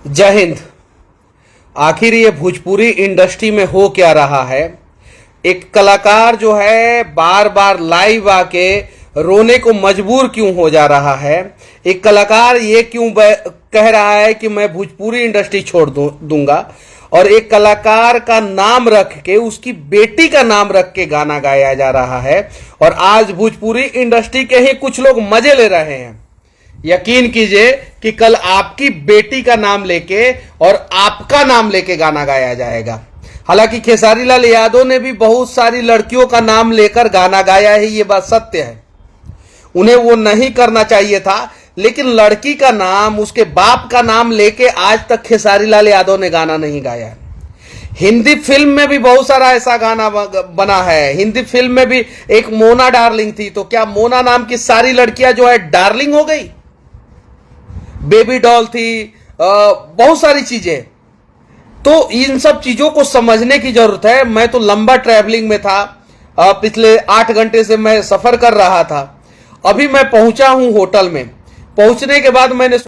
जय हिंद। आखिर ये भोजपुरी इंडस्ट्री में हो क्या रहा है? एक कलाकार जो है बार बार लाइव आके रोने को मजबूर क्यों हो जा रहा है? एक कलाकार ये क्यों कह रहा है कि मैं भोजपुरी इंडस्ट्री छोड़ दूंगा, और एक कलाकार का नाम रख के, उसकी बेटी का नाम रख के गाना गाया जा रहा है, और आज भोजपुरी इंडस्ट्री के ही कुछ लोग मजे ले रहे हैं। यकीन कीजिए कि कल आपकी बेटी का नाम लेके और आपका नाम लेके गाना गाया जाएगा। हालांकि खेसारी लाल यादव ने भी बहुत सारी लड़कियों का नाम लेकर गाना गाया है, ये बात सत्य है। उन्हें वो नहीं करना चाहिए था, लेकिन लड़की का नाम, उसके बाप का नाम लेके आज तक खेसारी लाल यादव ने गाना नहीं गाया है। हिंदी फिल्म में भी बहुत सारा ऐसा गाना बना है। हिंदी फिल्म में भी एक मोना डार्लिंग थी, तो क्या मोना नाम की सारी लड़कियां जो है डार्लिंग हो गई? बेबी डॉल थी, बहुत सारी चीजें। तो इन सब चीजों को समझने की जरूरत है। मैं तो लंबा ट्रैवलिंग में था, पिछले 8 घंटे से मैं सफर कर रहा था। अभी मैं पहुंचा हूं होटल में। पहुंचने के बाद मैंने